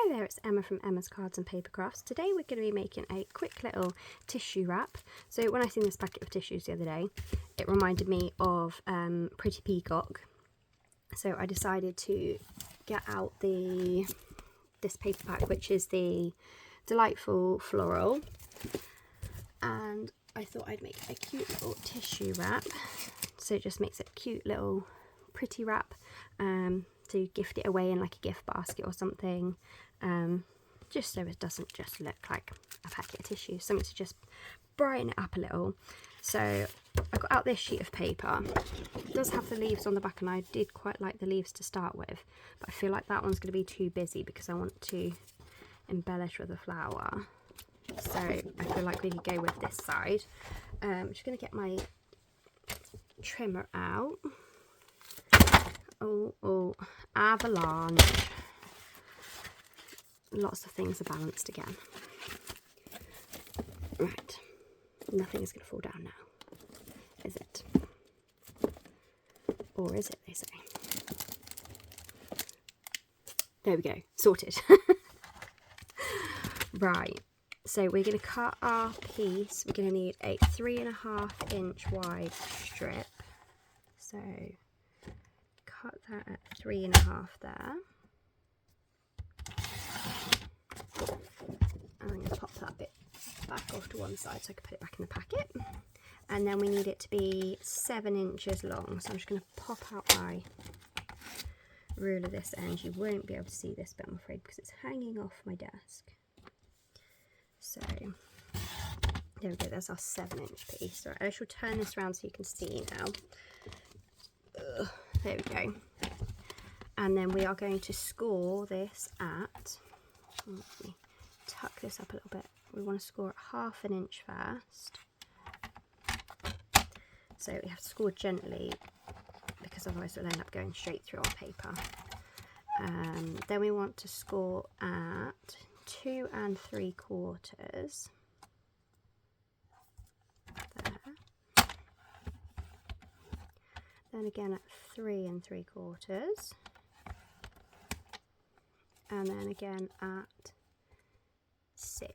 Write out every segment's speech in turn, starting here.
Hi there, it's Emma from Emma's Cards and Paper Crafts. Today we're going to be making a quick little tissue wrap. So when I seen this packet of tissues the other day, it reminded me of Pretty Peacock. So I decided to get out this paper pack, which is the delightful Floral. And I thought I'd make a cute little tissue wrap. So it just makes it a cute little pretty wrap. To gift it away in like a gift basket or something, just so it doesn't just look like a packet of tissue, something to just brighten it up a little. So I got out this sheet of paper. It does have the leaves on the back, and I did quite like the leaves to start with, but I feel like that one's going to be too busy because I want to embellish with a flower. So I feel like we could go with this side. I'm just going to get my trimmer out. Oh, avalanche. Lots of things are balanced again. Right, nothing is going to fall down now, is it? Or is it, they say? There we go, sorted. Right, so we're going to cut our piece. We're going to need a 3.5 inch wide strip. So cut that at 3.5 there. And I'm going to pop that bit back off to one side so I can put it back in the packet. And then we need it to be 7 inches long. So I'm just going to pop out my ruler this end. You won't be able to see this bit, I'm afraid, because it's hanging off my desk. So there we go, there's our 7 inch piece. Right, I shall turn this around so you can see now. There we go. And then we are going to score this at, let me tuck this up a little bit. We want to score at 1/2 inch first. So we have to score gently because otherwise it'll end up going straight through our paper. Then we want to score at 2 3/4. There. Then again at 3 3/4, and then again at 6.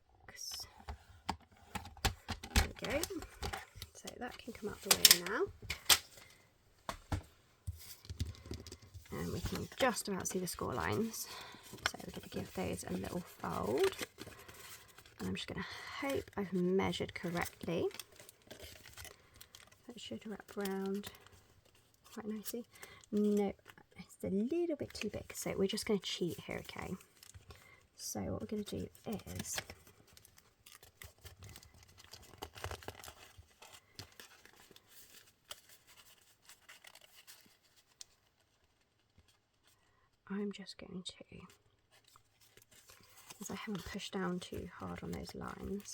There we go. So that can come out the way now, and we can just about see the score lines. So we're going to give those a little fold, and I'm just going to hope I've measured correctly. That should wrap around quite nicely. No, it's a little bit too big, so we're just going to cheat here, okay? So what we're going to do is I'm just going to, as I haven't pushed down too hard on those lines,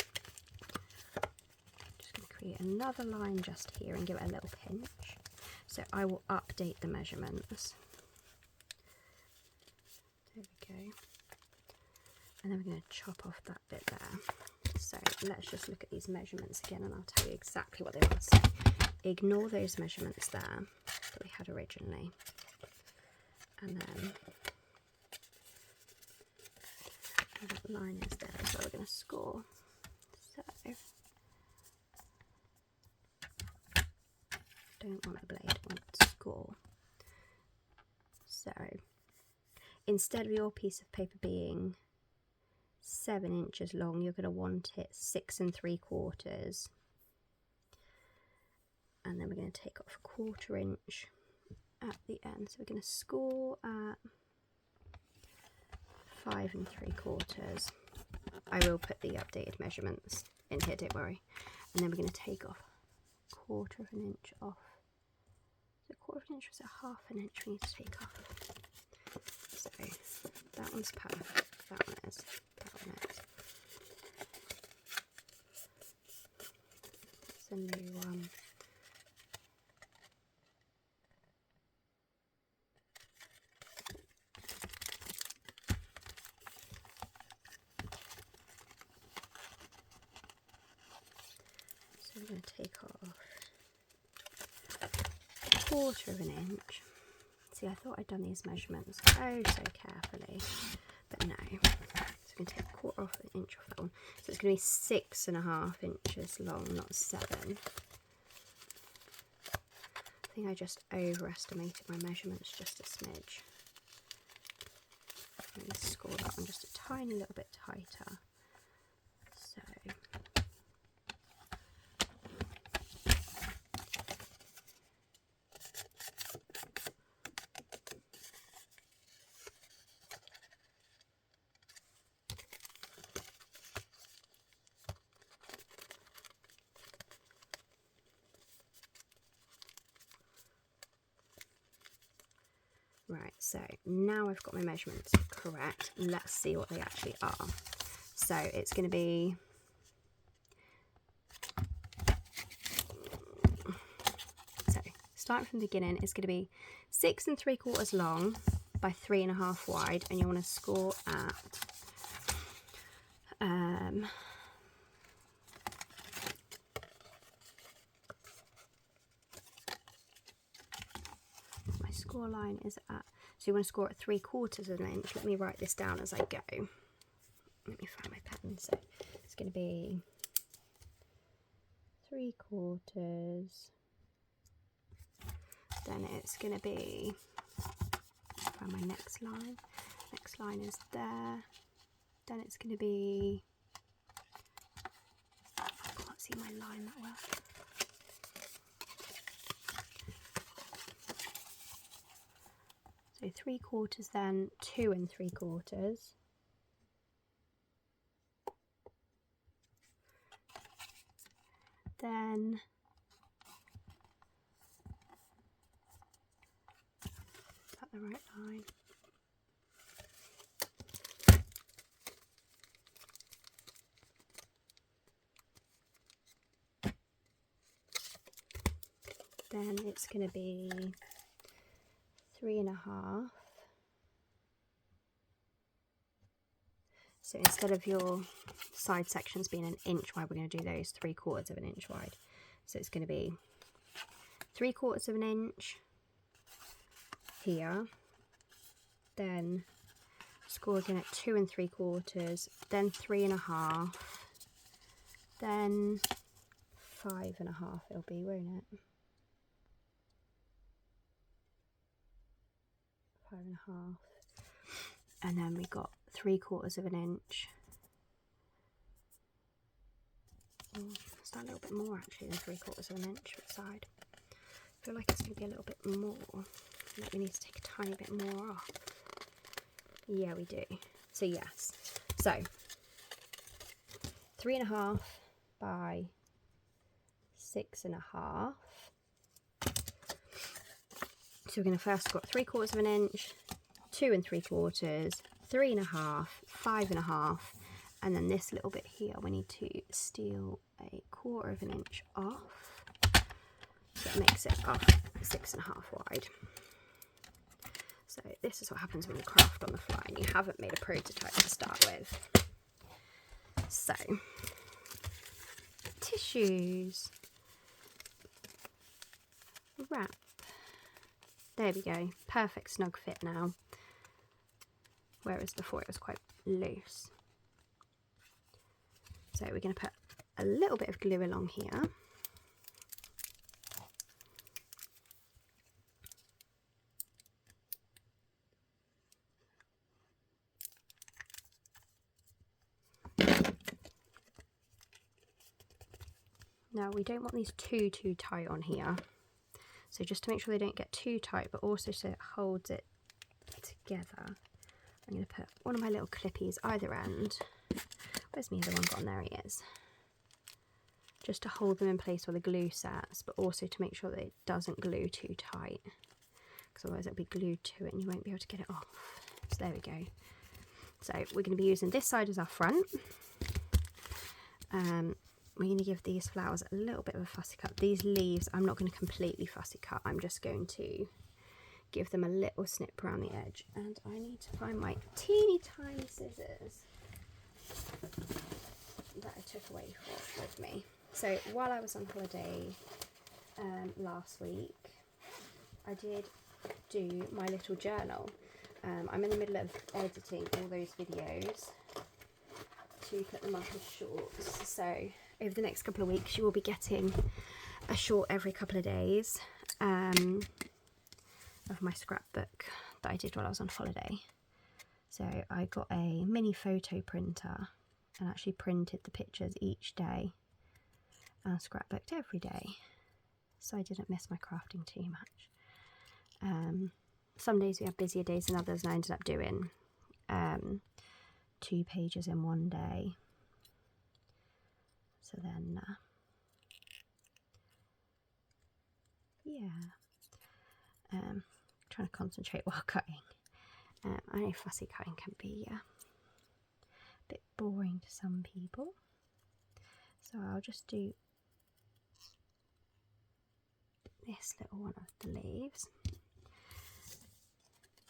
just going to create another line just here and give it a little pinch. So I will update the measurements. There we go. And then we're going to chop off that bit there. So let's just look at these measurements again, and I'll tell you exactly what they are. So ignore those measurements there that we had originally. And then that line is there, so we're going to score. So don't want a blade, I want to score. So instead of your piece of paper being 7 inches long, you're going to want it 6 3/4. And then we're going to take off 1/4 inch at the end. So we're going to score at 5 3/4. I will put the updated measurements in here, don't worry. And then we're going to take off 1/4 inch off. Is it 1/4 inch or is it 1/2 inch we need to take off? So that one's perfect. That one is. That one is. It's a new one. So we're going to take off 1/4 inch. See, I thought I'd done these measurements oh so carefully, but no. going to be 6.5 inches long, not 7. I think I just overestimated my measurements just a smidge. Let me score that one just a tiny little bit tighter. So right, so now I've got my measurements correct. Let's see what they actually are. So it's going to be, so starting from the beginning, it's going to be 6 3/4 long by 3.5 wide, and you want to score at my score line is at, so you want to score at 3/4 of an inch. Let me write this down as I go. Let me find my pen. So it's going to be 3/4. Then it's going to be, find my next line. Next line is there. Then it's going to be, I can't see my line that well. So 3/4, then 2 3/4. Then is that the right line? Then it's going to be 3.5. So instead of your side sections being 1 inch wide, we're going to do those 3/4 of an inch wide. So it's going to be 3/4 of an inch here, then score again at 2 3/4, then 3.5, then 5.5 it'll be, won't it? 5.5, and then we got 3/4 of an inch. Oh, it's that a little bit more actually than 3/4 of an inch for the side. I feel like it's going to be a little bit more. Like we need to take a tiny bit more off. Yeah, we do. So yes. So 3.5 by 6.5. So we're going to first score 3/4 of an inch, 2 3/4, 3.5, 5.5, and then this little bit here we need to steal 1/4 of an inch off. So it makes it up 6.5 wide. So this is what happens when you craft on the fly and you haven't made a prototype to start with. So tissues, wrap. There we go, perfect snug fit now, whereas before it was quite loose. So we're going to put a little bit of glue along here. Now we don't want these too tight on here. So just to make sure they don't get too tight, but also so it holds it together, I'm going to put one of my little clippies either end. Where's my other one gone? There he is. Just to hold them in place while the glue sets, but also to make sure that it doesn't glue too tight, because otherwise it'll be glued to it and you won't be able to get it off. So there we go. So we're going to be using this side as our front. We're going to give these flowers a little bit of a fussy cut. These leaves, I'm not going to completely fussy cut. I'm just going to give them a little snip around the edge. And I need to find my teeny tiny scissors that I took away with me. So while I was on holiday last week, I did do my little journal. I'm in the middle of editing all those videos. to put them up as shorts. So over the next couple of weeks you will be getting a short every couple of days of my scrapbook that I did while I was on holiday. So I got a mini photo printer and actually printed the pictures each day and scrapbooked every day, so I didn't miss my crafting too much. Some days we have busier days than others, and I ended up doing 2 pages in one day. So then trying to concentrate while cutting. I know fussy cutting can be a bit boring to some people, so I'll just do this little one of the leaves,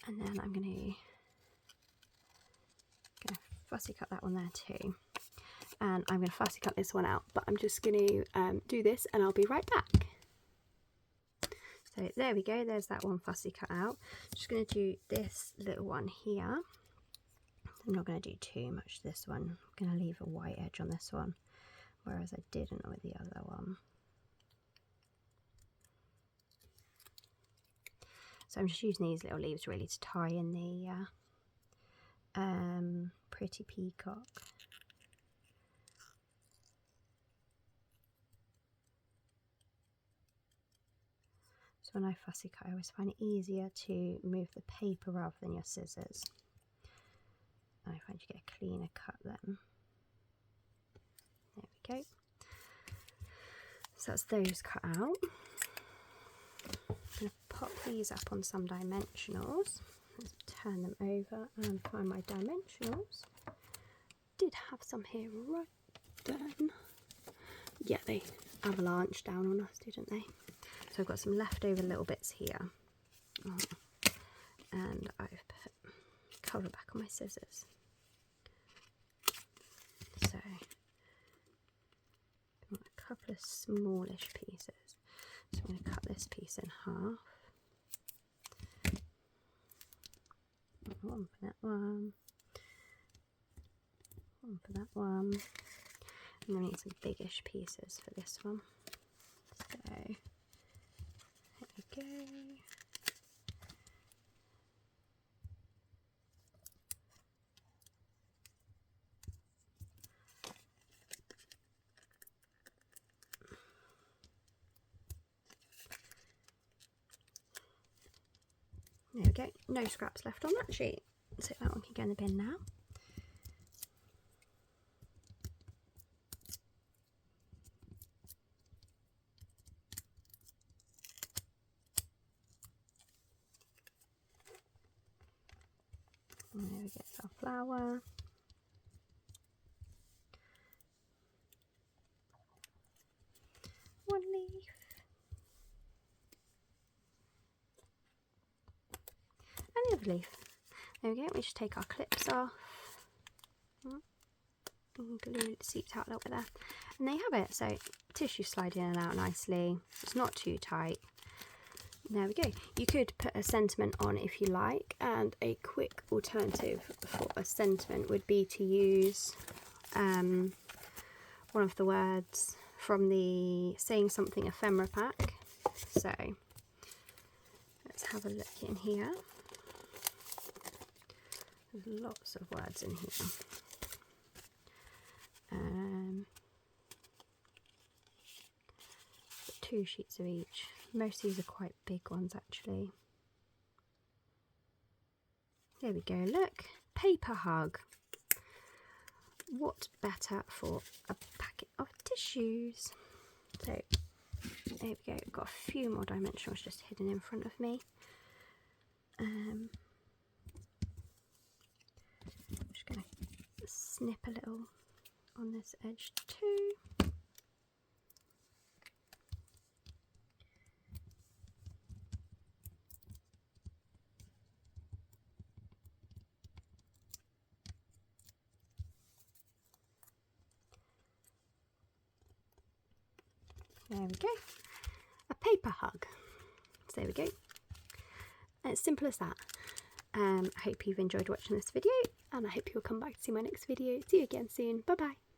and then I'm going to fussy cut that one there too, and I'm going to fussy cut this one out, but I'm just going to do this and I'll be right back. So there we go, there's that one fussy cut out. Just going to do this little one here. I'm not going to do too much this one. I'm going to leave a white edge on this one, whereas I didn't with the other one. So I'm just using these little leaves really to tie in the pretty peacock. So when I fussy cut, I always find it easier to move the paper rather than your scissors. And I find you get a cleaner cut then. There we go. So that's those cut out. I'm going to pop these up on some dimensionals. Let's turn them over and find my dimensionals. Did have some here right then. Yeah, they avalanched down on us, didn't they? So I've got some leftover little bits here. And I've put cover back on my scissors. So I want a couple of smallish pieces. So I'm going to cut this piece in half. One for that one. One for that one. And then we need some biggish pieces for this one. So there we go. There we go, no scraps left on that sheet, so that one can go in the bin now. And there we get our flower. One leaf. And the other leaf. There we go, we just take our clips off. And glue the seats out a little bit there. And there you have it. So tissue slide in and out nicely. It's not too tight. There we go. You could put a sentiment on if you like, and a quick alternative for a sentiment would be to use one of the words from the Saying Something Ephemera pack. So let's have a look in here. There's lots of words in here. 2 sheets of each. Most of these are quite big ones actually. There we go, look, paper hug. What better for a packet of tissues? So there we go, I've got a few more dimensionals just hidden in front of me. Just going to snip a little on this edge too. There we go, a paper hug. So there we go. It's simple as that. I hope you've enjoyed watching this video, and I hope you'll come back to see my next video. See you again soon. Bye bye.